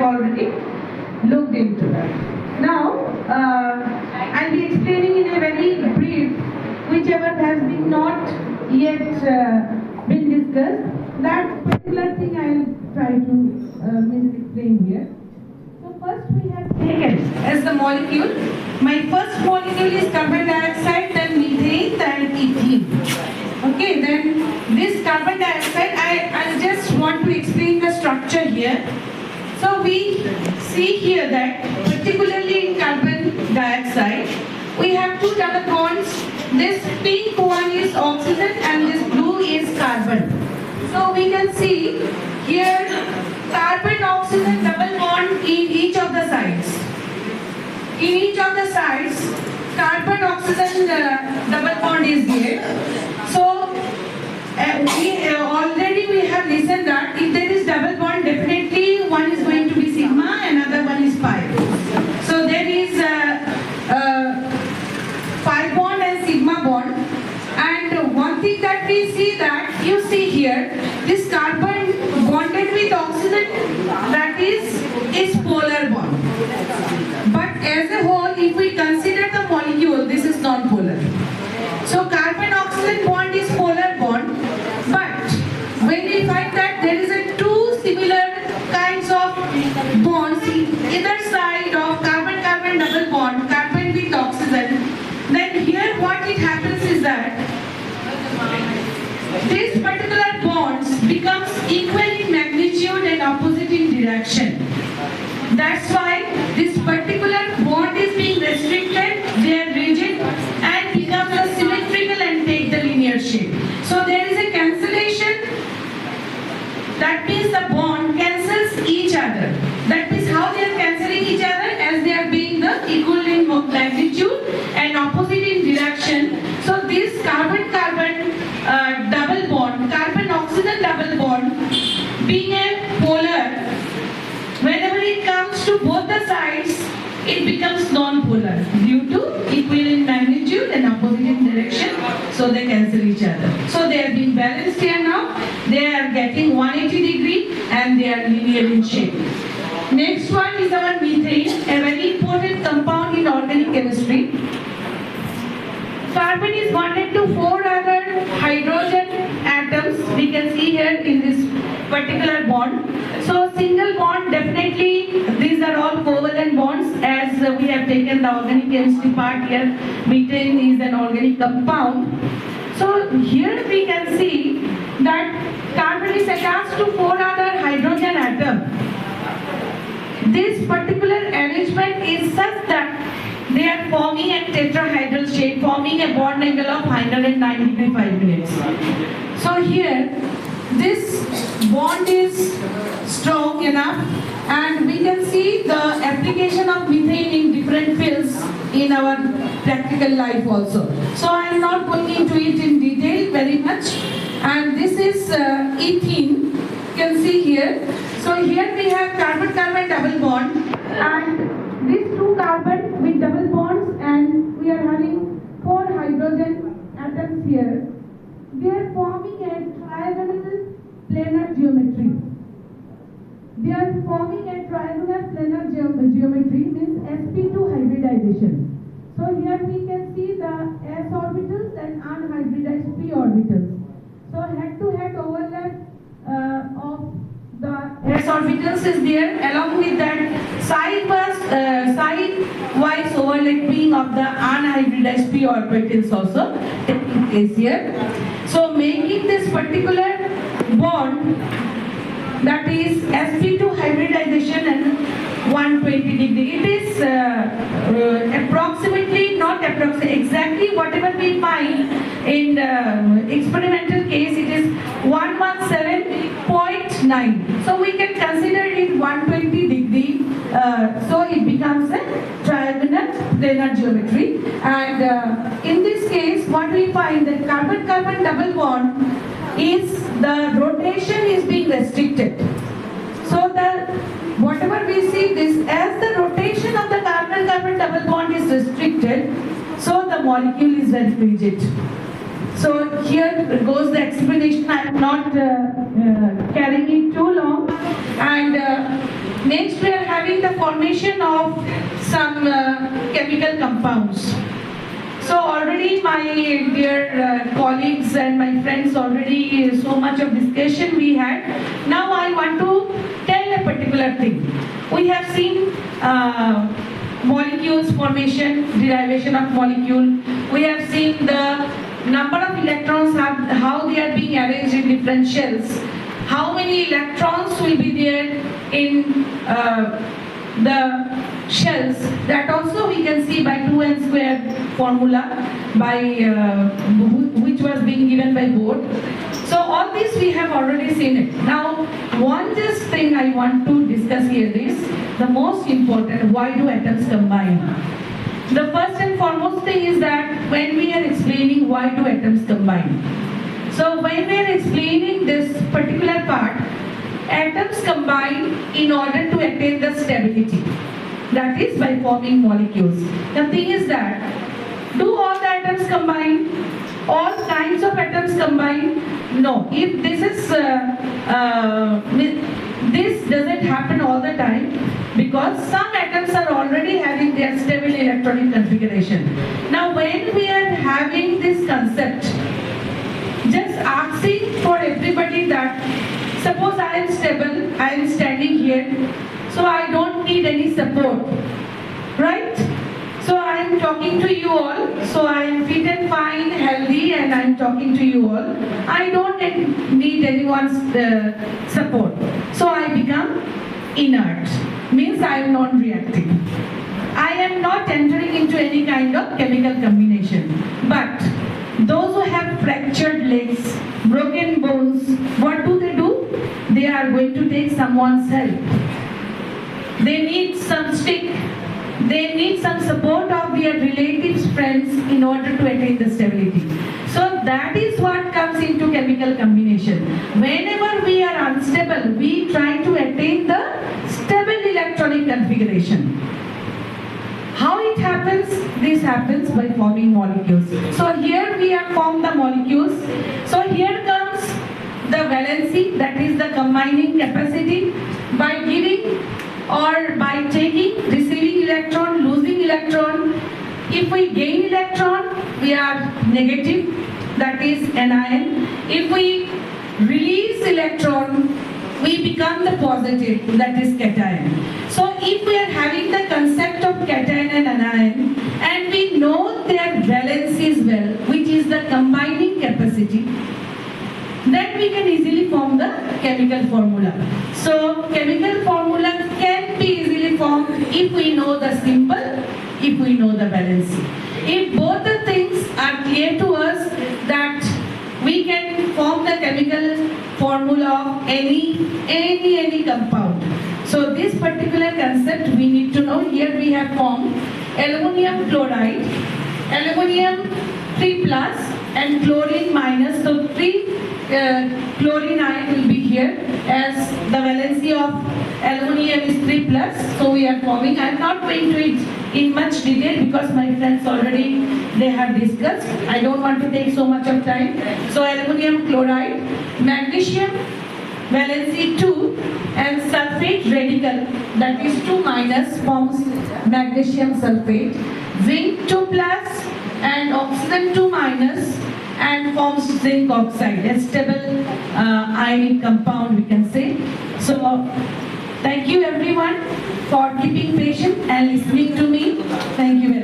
already looked into that. Now, I'll be explaining in a very brief, whichever has been not yet been discussed. That particular thing I'll try to explain here. So first we have taken as the molecule. My first molecule is carbon dioxide, then methane, then ethene. Okay, then this carbon dioxide, I just want to explain the structure here. So we see here that particularly in carbon dioxide, we have two double bonds. This pink one is oxygen and this blue is carbon. So we can see here carbon-oxygen double bond in each of the sides. In each of the sides, carbon-oxygen double bond is there. So already we have listened that if there is double bond, definitely one is going to be sigma, another one is pi. So there is pi bond and sigma bond. And one thing that we see that, you see here, this carbon bonded with oxygen, that is polar bond. But as a whole, if we consider the molecule, this is non-polar. So carbon-oxygen bond is polar bond, but when we find that there is a two similar kinds of bonds either side of carbon-carbon double bond, carbon with oxygen, then here what it happens is that this particular bonds becomes equal in magnitude and opposite in direction. That's why this particular bond is being restricted, they are rigid and becomes a symmetrical and take the linear shape. So there is a cancellation. That means the bond cancels each other. That means how they are cancelling each other, as they are being the equal in magnitude and opposite in direction. So this carbon-carbon double bond, carbon-oxygen double bond, being a polar, whenever it comes to both the sides, it becomes non-polar due to equal in magnitude and opposite in direction. So they cancel each other. So they are being balanced here now. They are getting 180 degree and they are linear in shape. Next one is our methane, a very important compound in organic chemistry. Carbon is bonded to 4 other hydrogen atoms. We can see here in this particular bond. So single bond, definitely these are all covalent bonds, as we have taken the organic chemistry part here. Methane is an organic compound. So here we can see that carbon is attached to 4 other hydrogen atoms. This particular arrangement is such that they are forming a tetrahedral shape, forming a bond angle of 195 degrees. So here, this bond is strong enough, and we can see the application of methane in different fields in our practical life also. So I am not going into it in detail very much. And this is ethene, you can see here. So here we have carbon-carbon double bond, and these two carbon with double bonds, and we are having 4 hydrogen atoms here. They are forming a trigonal planar geometry. They are forming a trigonal planar geometry, means sp2 hybridization. So here we can see the s orbitals and unhybridized p orbitals. So head-to-head overlap of the s orbitals is there, along with that side-wise overlapping of the unhybridized p orbitals also taking place here. So making this particular bond, that is sp2 hybridization and 120 degree. It is approximately, not approximately, exactly whatever we find in experimental case, it is 117.9. So we can consider it 120 degree. So it becomes a trigonal planar geometry. And in this case, what we find that carbon-carbon double bond is the rotation is being restricted. So whatever we see this, as the rotation of the carbon-carbon double bond is restricted, so the molecule is very rigid. So here goes the explanation. I am not carrying it too long. And Next, we are having the formation of some chemical compounds. So already my dear colleagues and my friends already so much of discussion we had. Now I want to tell a particular thing. We have seen molecules formation, derivation of molecule. We have seen the number of electrons, how they are being arranged in different shells. How many electrons will be there in the shells, that also we can see by 2n squared formula by which was being given by Bohr. So all this we have already seen it. Now one just thing I want to discuss here is the most important, why do atoms combine? The first and foremost thing is that when we are explaining why do atoms combine, so when we are explaining this particular part, atoms combine in order to attain the stability. That is by forming molecules. The thing is that, do all the atoms combine? All kinds of atoms combine? No. If this is, this doesn't happen all the time, because some atoms are already having their stable electronic configuration. Now when we are having this concept, just asking for everybody that, suppose I am stable, I am standing here, so I don't need any support, right? So I am talking to you all, so I am fit and fine, healthy, and I am talking to you all. I don't need anyone's support. So I become inert, means I am non-reactive. I am not entering into any kind of chemical combination. But those who have fractured legs, broken bones, what do? They are going to take someone's help. They need some stick, they need some support of their relatives, friends in order to attain the stability. So that is what comes into chemical combination. Whenever we are unstable, we try to attain the stable electronic configuration. How it happens? This happens by forming molecules. So here we have formed the molecules. So here comes the valency, that is the combining capacity, by giving or by taking, receiving electron, losing electron. If we gain electron, we are negative, that is anion. If we release electron, we become the positive, that is cation. So if we are having the concept of cation and anion, and we know their valencies well, which is the combining capacity, then we can easily form the chemical formula. So chemical formula can be easily formed if we know the symbol, if we know the valency. If both the things are clear to us, that we can form the chemical formula of any compound. So this particular concept we need to know. Here we have formed aluminum chloride, aluminum 3 plus and chlorine minus. So 3 chlorine ion will be here, as the valency of aluminum is 3 plus. So we are forming. I am not going to it in much detail because my friends already they have discussed. I don't want to take so much of time. So aluminum chloride, magnesium valency 2 and sulfate radical, that is 2 minus, forms magnesium sulfate, zinc 2 plus and oxygen 2 minus and forms zinc oxide, a stable ionic compound we can say. So thank you everyone for keeping patient and listening to me. Thank you very much.